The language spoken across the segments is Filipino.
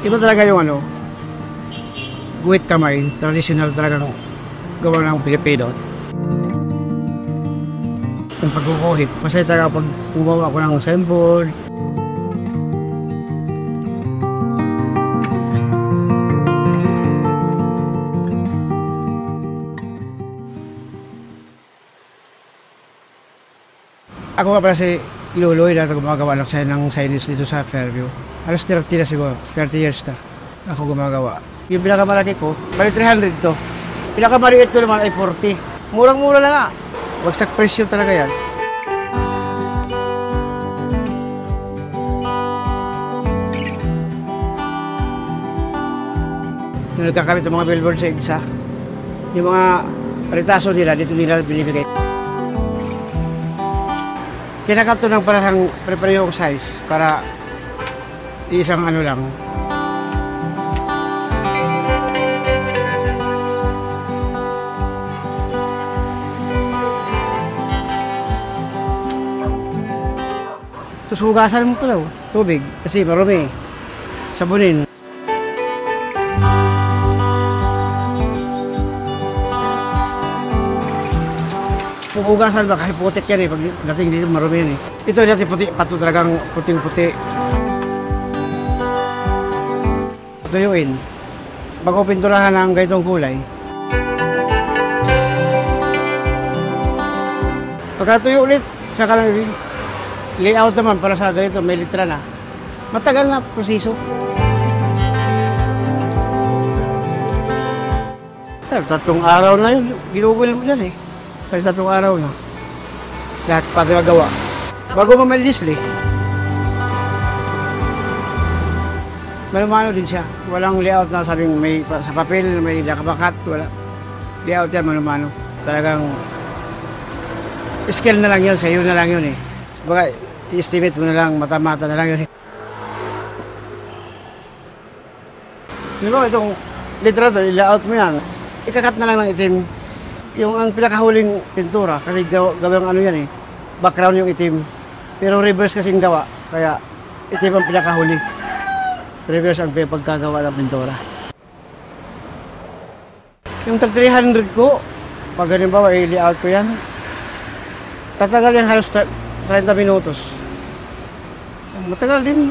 Iba talaga yung ano, guhit kamay, traditional talagang gawa ng Pilipino. Yung pagkukuhit, masaya talaga pag gumawa ko ng signboard. Ako nga pala si Luloy na gumagawa ng signage dito sa Fairview. Halos 30 na siguro, 30 years na ako gumagawa. Yung pinakamalaki ko, bali 300 to. Pinakamaliit ko naman ay 40. Murang-mura na nga. Bagsak presyo talaga yan. Yung nagkakamit ng mga billboard sa EDSA, yung mga retaso nila, dito nila binibigay. Kinakat to ng parang prepare yung size para isang ano lang. Tapos hugasan mo pa daw, tubig, kasi marumi. Sabunin. Hugasan ba kasi putik yan eh, pagdating dito marumi yan eh. Ito dati puti, pato talagang puting-puti. Tuyuin. Bago pinturahan ng ganitong kulay. Pagkatuyo ulit, saka lang layout naman para sa ganito, may litra na. Matagal na proseso. Tatlong araw na yun, ginugol mo dyan eh. Kasi 3 araw na. Lahat pati magawa. Bago mo may display. Malumano din siya. Walang layout na sabing may sa papel, may nakabakat. Wala. Layout yan, malumano. Talagang scale na lang yun. Sa'yo na lang yun eh. Baka i-estimate mo na lang, mata-mata na lang yun eh. Di ba itong litrato, i-layout mo yan. Ikakat na lang ng itim. Yung ang pinakahuling pintura, kasi gawang ano yan eh, background yung itim. Pero reverse kasing gawa, kaya itim ang pinakahuli. Reverse ang pagkagawa ng pintura. Yung tag 300 ko, pag halimbawa i-layout ko yan, tatagal yan halos 30 minutos. Matagal din,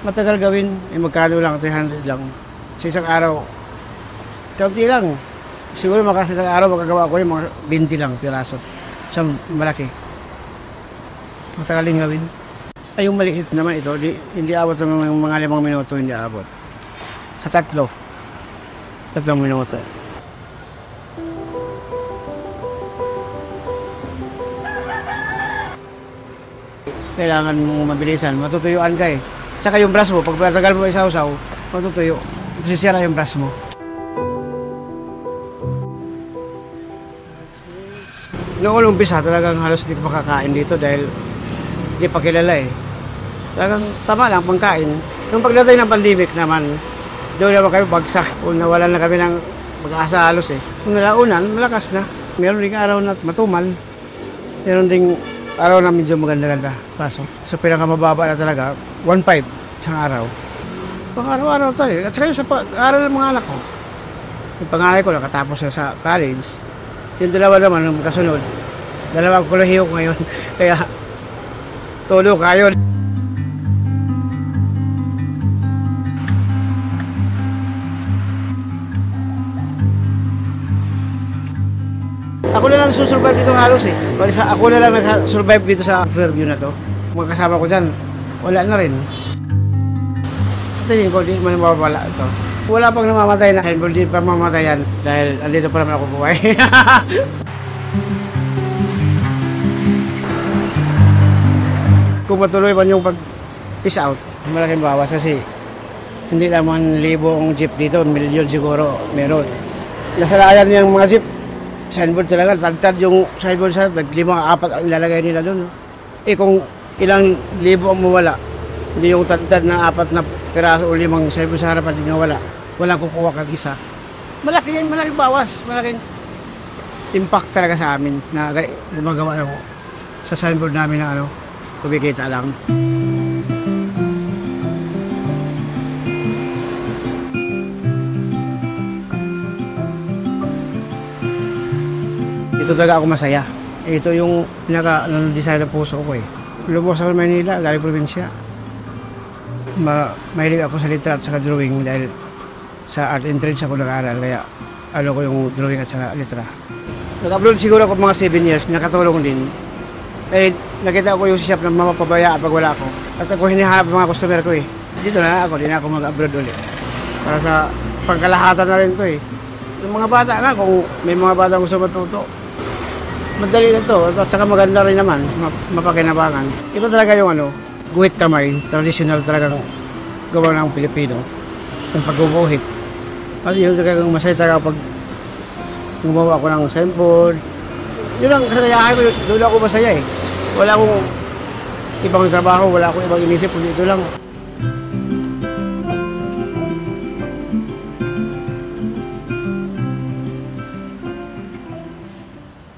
matagal gawin, magkano lang, 300 lang. Sa isang araw, kaunti lang. Siguro makasitang araw magagawa ko yung mga 20 lang piraso. Isang malaki. Matagal din gawin. Ay yung maliit naman ito, hindi abot sa mga 5 minuto, hindi abot. Sa 3 minuto. Kailangan mong mabilisan, matutuyuan ka eh. Tsaka yung brush mo, pag matagal mo isaw-saw, matutuyo. Sisira yung brush mo. Noong umpisa talagang halos hindi ko makakain dito dahil hindi pa kilala eh. Talagang tama lang pangkain. Nung pagdating ng pandemic naman, doon naman kami bagsak. Nawalan na kami ng pag-asa halos eh. Nung nalaunan, malakas na. Meron ding araw na matumal. Meron ding araw na medyo maganda-ganda. Kaso, sa pinakamababa na talaga, 1.5 isang araw. Pang-araw-araw talaga. At saka yung sa pag-aaral ng mga anak ko. Yung panganay ko nakatapos na sa college. Yung dalawa naman, nung kasunod, dalawang kolehiyo ko ngayon, kaya tulog kayo. Ako na lang susurvive dito halos eh. Ako na lang nag-survive dito sa Fairview na to. Mga kasama ko dyan, wala na rin. Sa tingin ko, di man mawawala ito. Wala pang namamatay na, hindi pa mamatayan dahil andito pa naman ako buhay. Kung matuloy man yung pag-peace out, malaking bawas kasi hindi naman libo ang jeep dito, milyon siguro meron. Nasalayan niyang mga jeep, signboard talaga, tagtad yung signboard sa 5, 4 ang ilalagay nila doon. Eh kung ilang libo ang mawala, hindi yung tagtad na 4 na piraso o 5 signboard sa harapan din nawala. Walang kukuha kag isa. Malaking bawas, malaking impact talaga sa amin na gumagawa ako sa signboard namin na kumikita lang. dito talaga ako masaya. Ito yung design ng puso ko eh. Lumabas ako ng Manila, galing probinsya. Mahilig ako sa litra at saka drawing dahil sa art and trades ako nag-aaral. Kaya ano ko yung drawing at saka litra. Nag-upload siguro ako mga 7 years, nakatulong din. Eh, nakita ko yung shop na mapapabaya pag wala ako. At ako hinihanap ng mga customer ko eh. Dito na ako, di na ako mag-abroad ulit. Para sa pangkalahatan na rin to eh. Yung mga bata nga, kung may mga bata gusto matuto, madali na to. At saka maganda rin naman, mapakinabangan. Iba talaga yung guhit kamay, traditional talagang gawa ng Pilipino. Yung pag-guhit. At yun talagang masaya talaga pag gumawa ko ng signboard. Yun ang kasayahan ko, doon ako masaya eh. Wala akong ibang trabaho, wala akong ibang inisip, ito lang.